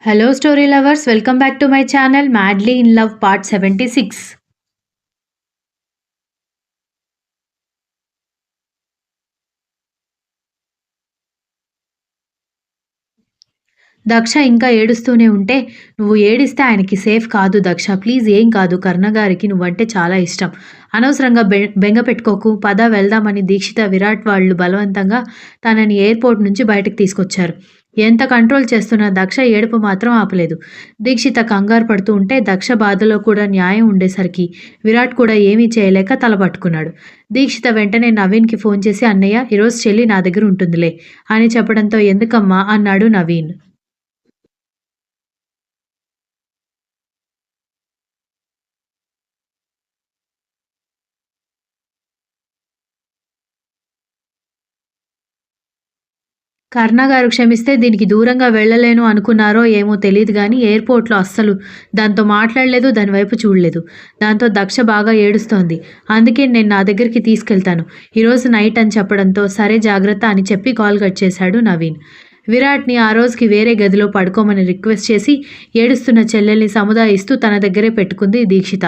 Hello, story lovers. Welcome back to my channel, Madly in Love, part 76. Daksha ఇంకా ఏడుస్తూనే ఉంటే, "నువ్వు ఏడిస్తే ఆయనకి సేఫ్ కాదు దక్ష. ప్లీజ్ ఏం కాదు. కర్ణ గారికి నువ్వంటే చాలా ఇష్టం. అనవసరంగా బెంగ పెట్టుకోకు. పద వెళ్దామని దీక్షిత, విరాట్ వాళ్ళు బలవంతంగా తనని ఎయిర్‌పోర్ట్ నుంచి బయటకు తీసుకొచ్చారు. ఎంత కంట్రోల్ చేస్తున్నా దక్ష ఏడుపు మాత్రం ఆపలేదు. దీక్షిత కంగారు పడుతూ ఉంటే, దక్ష బాధలో కూడా న్యాయం ఉండేసరికి విరాట్ కూడా ఏమీ చేయలేక తల పట్టుకున్నాడు. దీక్షిత వెంటనే నవీన్‌కి ఫోన్ చేసి, "అన్నయ్య, ఈరోజు చెల్లి నా దగ్గర ఉంటుందిలే" అని చెప్పడంతో, "ఎందుకమ్మా?" అన్నాడు నవీన్. కరుణ గారు క్షమిస్తే దీనికి దూరంగా వెళ్ళలేను అనుకున్నారో ఏమో తెలీదు గానీ ఎయిర్‌పోర్ట్‌లో అస్సలు దాంతో మాట్లాడలేదు, దాని వైపు చూడలేదు. దాంతో దక్ష బాగా ఏడుస్తోంది. అందుకే నేను నా దగ్గరికి తీసుకెళ్తాను. ఈరోజు నైట్ అని చెప్పడంతో సరే జాగ్రత్త అని చెప్పి కాల్ కట్ చేశాడు నవీన్. విరాట్‌ని ఆ రోజుకి వేరే గదిలో పడుకోమని రిక్వెస్ట్ చేసి ఏడుస్తున్న చెల్లెల్ని సముదాయిస్తూ తన దగ్గరే పెట్టుకుంది దీక్షిత.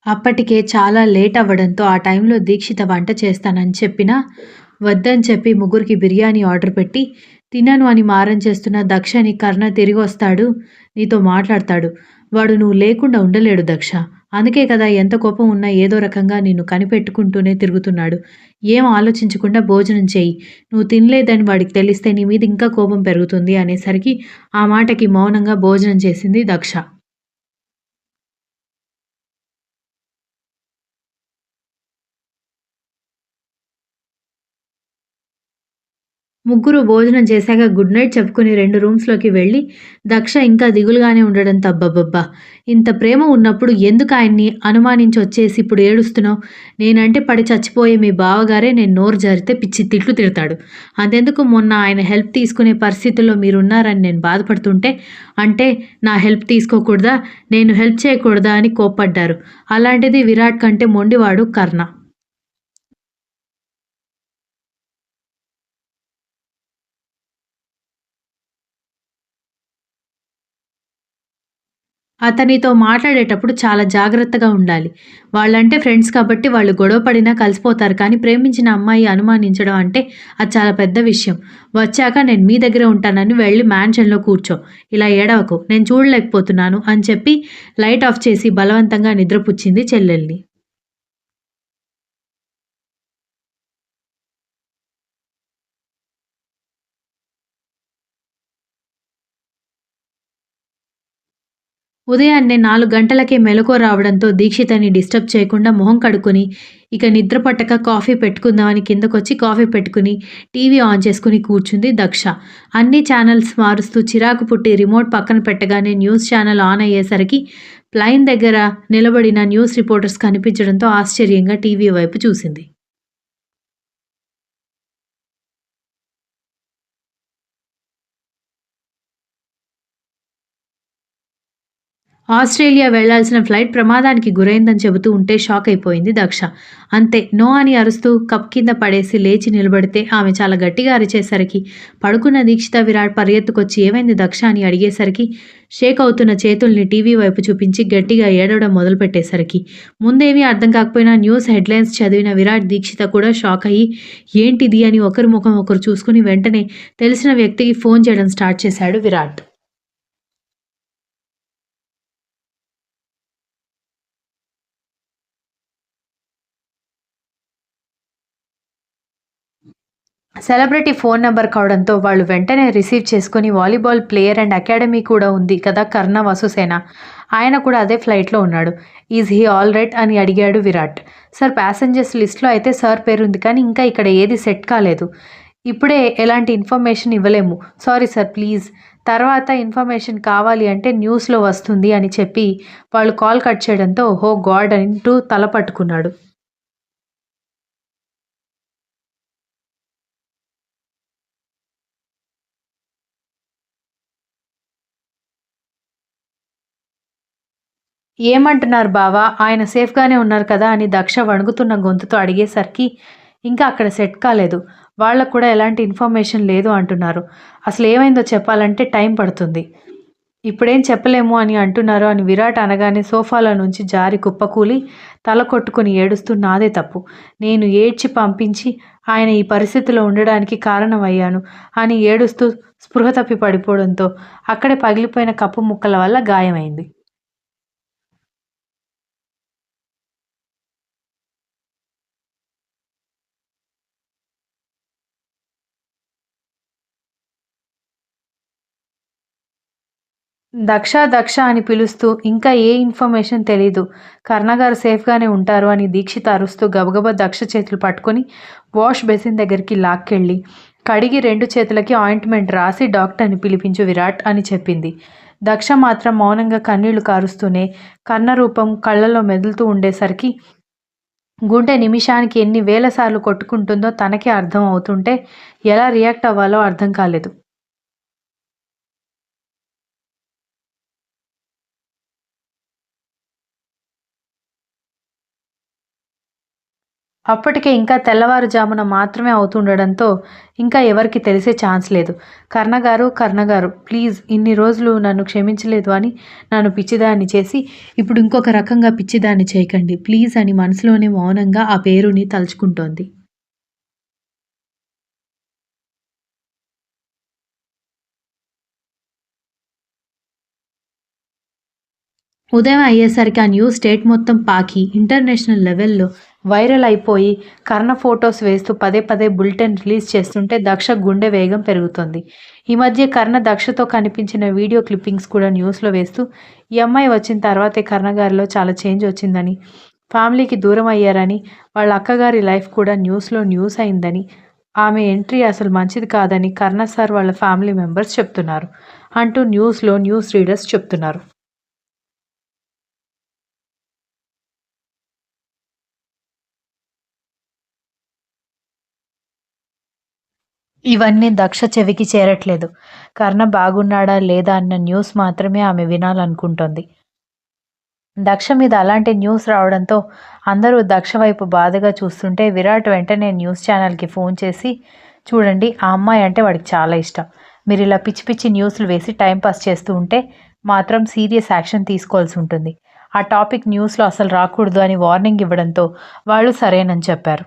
అప్పటికే చాలా లేట్ అవ్వడంతో ఆ టైంలో దీక్షిత వంట చేస్తానని చెప్పినా, వద్దని చెప్పి ముగ్గురికి బిర్యానీ ఆర్డర్ పెట్టి, తినను అని మారం చేస్తున్న దక్షని కర్ణ తిరిగొస్తాడు, నీతో మాట్లాడతాడు. వాడు నువ్వు లేకుండా ఉండలేడు దక్ష. అందుకే కదా ఎంత కోపం ఉన్నా ఏదో రకంగా నిన్ను కనిపెట్టుకుంటూనే తిరుగుతున్నాడు. ఏం ఆలోచించకుండా భోజనం చెయ్యి. నువ్వు తినలేదని వాడికి తెలిస్తే నీ మీద ఇంకా కోపం పెరుగుతుంది అనేసరికి ఆ మాటకి మౌనంగా భోజనం చేసింది దక్ష. ముగ్గురు భోజనం చేశాక గుడ్ నైట్ చెప్పుకుని 2 రూమ్స్‌లోకి వెళ్ళి, దక్ష ఇంకా దిగులుగానే ఉండడంతో అబ్బబ్బబ్బా! ఇంత ప్రేమ ఉన్నప్పుడు ఎందుకు ఆయన్ని అనుమానించొచ్చేసి ఇప్పుడు ఏడుస్తున్నావు? నేనంటే పడి చచ్చిపోయే మీ బావగారే నేను నోరు జారితే పిచ్చి తిట్లు తిడతాడు. అంతెందుకు మొన్న ఆయన హెల్ప్ తీసుకునే పరిస్థితుల్లో మీరున్నారని నేను బాధపడుతుంటే, అంటే నా హెల్ప్ తీసుకోకూడదా? నేను హెల్ప్ చేయకూడదా అని కోప్పడ్డారు. అలాంటిది విరాట్ కంటే మొండివాడు కర్ణ. అతనితో మాట్లాడేటప్పుడు చాలా జాగ్రత్తగా ఉండాలి. వాళ్ళంటే ఫ్రెండ్స్ కాబట్టి వాళ్ళు గొడవ పడినా కలిసిపోతారు. కానీ ప్రేమించిన అమ్మాయి అనుమానించడం అంటే అది చాలా పెద్ద విషయం. వచ్చాక నేను మీ దగ్గరే ఉంటానని వెళ్ళి మ్యాన్షన్‌లో కూర్చో. ఇలా ఏడవకు. నేను చూడలేకపోతున్నాను అని చెప్పి లైట్ ఆఫ్ చేసి బలవంతంగా నిద్రపుచ్చింది చెల్లెల్ని. ఉదయాన్నే 4 గంటలకే మెలకువ రావడంతో దీక్షితని డిస్టర్బ్ చేయకుండా మొహం కడుక్కొని, ఇక నిద్ర పట్టక కాఫీ పెట్టుకుందామని కిందకొచ్చి కాఫీ పెట్టుకుని, టీవీ ఆన్ చేసుకొని కూర్చుంది దక్ష. అన్ని ఛానల్స్ మారుస్తూ చిరాకు పుట్టి రిమోట్ పక్కన పెట్టగానే న్యూస్ ఛానల్ ఆన్ అయ్యేసరికి ప్లైన్ దగ్గర నిలబడిన న్యూస్ రిపోర్టర్స్ కనిపించడంతో ఆశ్చర్యంగా టీవీ వైపు చూసింది. ఆస్ట్రేలియా వెళ్లాల్సిన ఫ్లైట్ ప్రమాదానికి గురైందని చెబుతూ ఉంటే షాక్ అయిపోయింది దక్ష. అంతే నో అని అరుస్తూ కప్ కింద పడేసి లేచి నిలబడితే ఆమె చాలా గట్టిగా అరిచేసరికి పడుకున్న దీక్షిత, విరాట్ పరిగెత్తుకొచ్చి ఏమైంది దక్ష అని అడిగేసరికి షేక్ అవుతున్న చేతుల్ని టీవీ వైపు చూపించి గట్టిగా ఏడవడం మొదలుపెట్టేసరికి ముందేమీ అర్థం కాకపోయినా న్యూస్ హెడ్లైన్స్ చదివిన విరాట్, దీక్షిత కూడా షాక్ అయ్యి ఏంటిది అని ఒకరి ముఖం ఒకరు చూసుకుని వెంటనే తెలిసిన వ్యక్తికి ఫోన్ చేయడం స్టార్ట్ చేశాడు విరాట్. సెలబ్రిటీ ఫోన్ నంబర్ కావడంతో వాళ్ళు వెంటనే రిసీవ్ చేసుకొని వాలీబాల్ ప్లేయర్ అండ్ అకాడమీ కూడా ఉంది కదా కర్ణ వసుసేన. ఆయన కూడా అదే ఫ్లైట్‌లో ఉన్నాడు. ఈజ్ హీ ఆల్ రైట్ అని అడిగాడు విరాట్. సార్ ప్యాసింజర్స్ లిస్ట్‌లో అయితే సార్ పేరుంది కానీ ఇంకా ఇక్కడ ఏది సెట్ కాలేదు. ఇప్పుడే ఎలాంటి ఇన్ఫర్మేషన్ ఇవ్వలేము. Sorry sir please. తర్వాత ఇన్ఫర్మేషన్ కావాలి అంటే న్యూస్‌లో వస్తుంది అని చెప్పి వాళ్ళు కాల్ కట్ చేయడంతో ఓహ్ గాడ్ అంటూ తల పట్టుకున్నాడు. ఏమంటున్నారు బావా? ఆయన సేఫ్‌గానే ఉన్నారు కదా! అని దక్ష వణుకుతున్న గొంతుతో అడిగేసరికి ఇంకా అక్కడ సెట్ కాలేదు. వాళ్ళకి కూడా ఎలాంటి ఇన్ఫర్మేషన్ లేదు అంటున్నారు. అసలేమైందో చెప్పాలంటే టైం పడుతుంది. ఇప్పుడేం చెప్పలేము అని అంటున్నారు అని విరాట్ అనగానే సోఫాలో నుంచి జారి కుప్పకూలి తల కొట్టుకొని ఏడుస్తూ నాదే తప్పు. నేను ఏడ్చి పంపించి ఆయన ఈ పరిస్థితిలో ఉండడానికి కారణమయ్యాను అని ఏడుస్తూ స్పృహ తప్పి పడిపోవడంతో అక్కడే పగిలిపోయిన కప్పు ముక్కల వల్ల గాయమైంది. దక్ష, దక్ష అని పిలుస్తూ ఇంకా ఏ ఇన్ఫర్మేషన్ తెలీదు. కర్ణగారు సేఫ్‌గానే ఉంటారు అని దీక్షిత అరుస్తూ గబగబా దక్ష చేతులు పట్టుకొని వాష్ బేసిన్ దగ్గరికి లాక్కెళ్ళి, కడిగి 2 చేతులకి ఆయింట్‌మెంట్ రాసి డాక్టర్‌ని పిలిపించు విరాట్ అని చెప్పింది. దక్ష మాత్రం మౌనంగా కన్నీళ్లు కారుస్తూనే కర్ణ రూపం కళ్ళలో మెదులుతూ ఉండేసరికి గుండె నిమిషానికి ఎన్ని వేల సార్లు కొట్టుకుంటుందో తనకే అర్థం అవుతుంటే ఎలా రియాక్ట్ అవ్వాలో అర్థం కాలేదు. అప్పటికే ఇంకా తెల్లవారుజామున మాత్రమే అవుతుండడంతో ఇంకా ఎవరికీ తెలిసే ఛాన్స్ లేదు. కర్ణగారు, కర్ణగారు ప్లీజ్ ఇన్ని రోజులు నన్ను క్షమించలేదు అని నన్ను పిచ్చిదాన్ని చేసి ఇప్పుడు ఇంకొక రకంగా పిచ్చిదాన్ని చేయకండి ప్లీజ్ అని మనసులోనే మౌనంగా ఆ పేరుని తలుచుకుంటోంది. ఉదయం అయ్యేసరికి ఆ న్యూస్ స్టేట్ మొత్తం పాకి ఇంటర్నేషనల్ లెవెల్‌లో వైరల్ అయిపోయి కర్ణ ఫోటోస్ వేస్తూ పదే పదే బులెటిన్ రిలీజ్ చేస్తుంటే దక్ష గుండె వేగం పెరుగుతోంది. ఈ మధ్య కర్ణ దక్షతో కనిపించిన వీడియో క్లిప్పింగ్స్ కూడా న్యూస్‌లో వేస్తూ ఈ అమ్మాయి వచ్చిన తర్వాతే కర్ణ గారిలో చాలా చేంజ్ వచ్చిందని, ఫ్యామిలీకి దూరం అయ్యారని, వాళ్ళ అక్కగారి లైఫ్ కూడా న్యూస్ అయిందని, ఆమె ఎంట్రీ అసలు మంచిది కాదని కర్ణ సార్ వాళ్ళ ఫ్యామిలీ మెంబర్స్ చెప్తున్నారు అంటూ న్యూస్ రీడర్స్ చెప్తున్నారు. ఇవన్నీ దక్ష చెవికి చేరట్లేదు. కర్ణ బాగున్నాడా లేదా అన్న న్యూస్ మాత్రమే ఆమె వినాలనుకుంటోంది. దక్ష మీద అలాంటి న్యూస్ రావడంతో అందరూ దక్ష వైపు బాధగా చూస్తుంటే విరాట్ వెంటనే న్యూస్ ఛానల్‌కి ఫోన్ చేసి చూడండి ఆ అమ్మాయి అంటే వాడికి చాలా ఇష్టం. మీరిలా పిచ్చి పిచ్చి న్యూస్‌లు వేసి టైమ్ పాస్ చేస్తూ ఉంటే మాత్రం సీరియస్ యాక్షన్ తీసుకోవాల్సి ఉంటుంది. ఆ టాపిక్ న్యూస్‌లో అసలు రాకూడదు అని వార్నింగ్ ఇవ్వడంతో వాళ్ళు సరేనని చెప్పారు.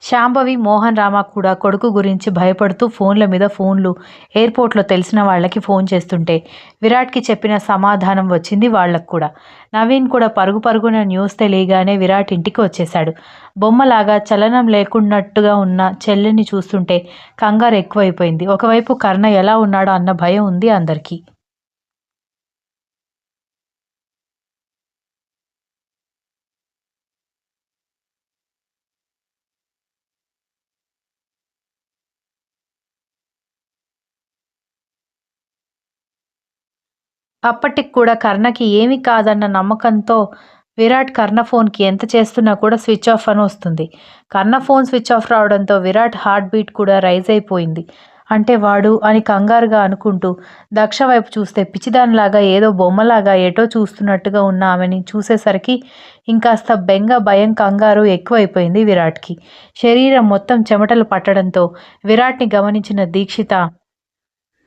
శాంభవి, మోహన్ రామ కూడా కొడుకు గురించి భయపడుతూ ఫోన్ల మీద ఫోన్లు ఎయిర్‌పోర్ట్‌లో తెలిసిన వాళ్ళకి ఫోన్ చేస్తుంటే, విరాట్‌కి చెప్పిన సమాధానం వచ్చింది వాళ్ళకి కూడా. నవీన్ కూడా పరుగు పరుగున న్యూస్ తెలియగానే విరాట్ ఇంటికి వచ్చేశాడు. బొమ్మలాగా చలనం లేకున్నట్టుగా ఉన్న చెల్లిని చూస్తుంటే కంగారు ఎక్కువైపోయింది. ఒకవైపు కర్ణ ఎలా ఉన్నాడో అన్న భయం ఉంది అందరికీ. అప్పటికి కూడా కర్ణకి ఏమీ కాదన్న నమ్మకంతో విరాట్ కర్ణ ఫోన్‌కి ఎంత చేస్తున్నా కూడా స్విచ్ ఆఫ్ అని వస్తుంది. కర్ణ ఫోన్ స్విచ్ ఆఫ్ రావడంతో విరాట్ హార్ట్ బీట్ కూడా రైజ్ అయిపోయింది. అంటే వాడు అని కంగారుగా అనుకుంటూ దక్ష వైపు చూస్తే పిచ్చిదానిలాగా ఏదో బొమ్మలాగా ఎటో చూస్తున్నట్టుగా ఉన్న ఆమెని చూసేసరికి ఇంకాస్త బెంగ, భయం, కంగారు ఎక్కువైపోయింది విరాట్‌కి. శరీరం మొత్తం చెమటలు పట్టడంతో విరాట్‌ని గమనించిన దీక్షిత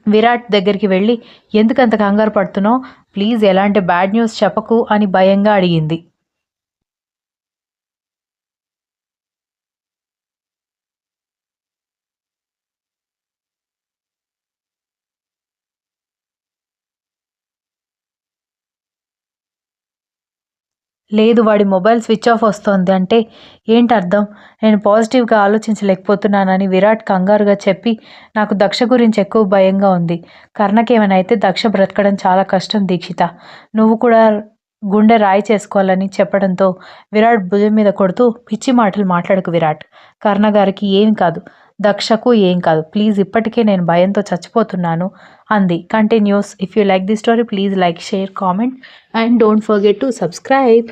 విరాట్ దగ్గరికి వెళ్ళి ఎందుకంత కంగారు పడుతున్నావు? ప్లీజ్ ఎలాంటి బ్యాడ్ న్యూస్ చెప్పకు అని భయంగా అడిగింది. లేదు వాడి మొబైల్ స్విచ్ ఆఫ్ వస్తోంది అంటే ఏంటర్థం? నేను పాజిటివ్‌గా ఆలోచించలేకపోతున్నానని విరాట్ కంగారుగా చెప్పి నాకు దక్ష గురించి ఎక్కువ భయంగా ఉంది. కర్ణకేమైనా అయితే దక్ష బ్రతకడం చాలా కష్టం దీక్షిత. నువ్వు కూడా గుండె రాయి చేసుకోవాలని చెప్పడంతో విరాట్ భుజం మీద కొడుతూ పిచ్చి మాటలు మాట్లాడకు విరాట్. కర్ణ గారికి ఏం కాదు. దక్షకు ఏం కాదు. ప్లీజ్ ఇప్పటికే నేను భయంతో చచ్చిపోతున్నాను అంది. Continuous. If you like this story please like, share, comment and don't forget to subscribe.